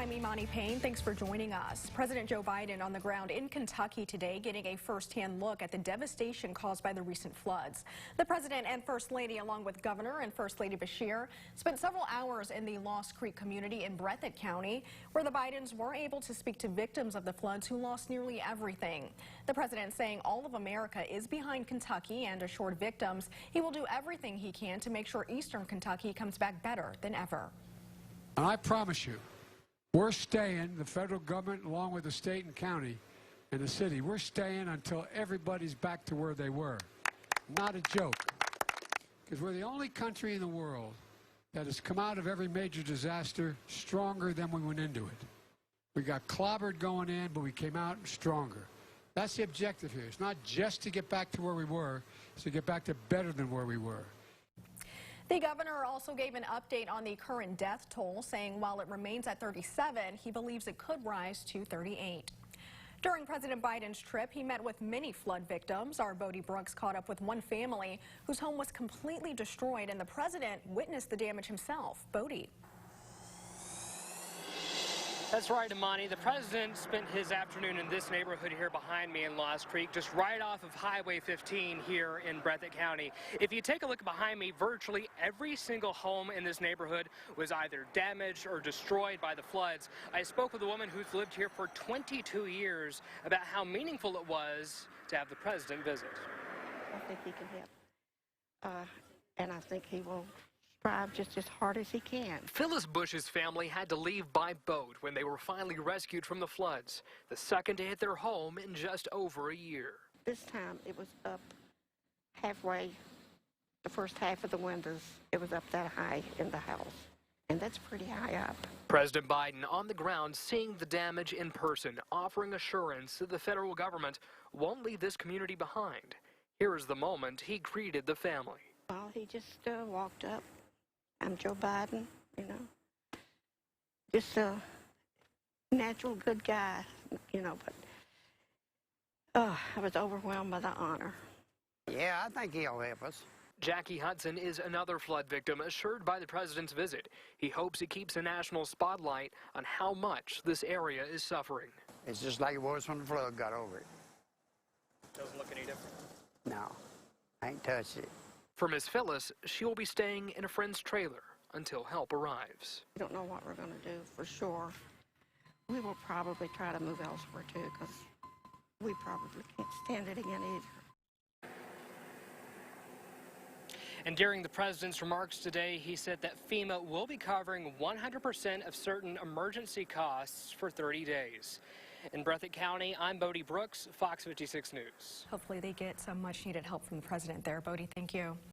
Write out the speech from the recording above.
I'm Imani Payne. Thanks for joining us. President Joe Biden on the ground in Kentucky today, getting a first-hand look at the devastation caused by the recent floods. The president and First Lady, along with Governor and First Lady Beshear, spent several hours in the Lost Creek community in Breathitt County, where the Bidens were able to speak to victims of the floods who lost nearly everything. The president saying all of America is behind Kentucky and assured victims he will do everything he can to make sure Eastern Kentucky comes back better than ever. And I promise you, we're staying, the federal government along with the state and county and the city, we're staying until everybody's back to where they were. Not a joke. Because we're the only country in the world that has come out of every major disaster stronger than we went into it. We got clobbered going in, but we came out stronger. That's the objective here. It's not just to get back to where we were, it's to get back to better than where we were. The governor also gave an update on the current death toll, saying while it remains at 37, he believes it could rise to 38. During President Biden's trip, he met with many flood victims. Our Bodie Brooks caught up with one family whose home was completely destroyed, and the president witnessed the damage himself. Bodie. That's right, Imani. The president spent his afternoon in this neighborhood here behind me in Lost Creek, just right off of Highway 15 here in Breathitt County. If you take a look behind me, virtually every single home in this neighborhood was either damaged or destroyed by the floods. I spoke with a woman who's lived here for 22 years about how meaningful it was to have the president visit. I think he can help, and I think he will strive just as hard as he can. Phyllis Bush's family had to leave by boat when they were finally rescued from the floods, the second to hit their home in just over a year. This time it was up halfway, the first half of the windows, it was up that high in the house, and that's pretty high up. President Biden on the ground seeing the damage in person, offering assurance that the federal government won't leave this community behind. Here is the moment he greeted the family. Well, he just walked up. I'm Joe Biden, you know, just a natural good guy, you know, but I was overwhelmed by the honor. Yeah, I think he'll help us. Jackie Hudson is another flood victim assured by the president's visit. He hopes it keeps a national spotlight on how much this area is suffering. It's just like it was when the flood got over it. Doesn't look any different. No, I ain't touched it. For Miss Phyllis, she will be staying in a friend's trailer until help arrives. We don't know what we're going to do for sure. We will probably try to move elsewhere too, because we probably can't stand it again either. And during the president's remarks today, he said that FEMA will be covering 100% of certain emergency costs for 30 days. In Breathitt County, I'm Bodie Brooks, Fox 56 News. Hopefully they get some much-needed help from the president there. Bodie, thank you.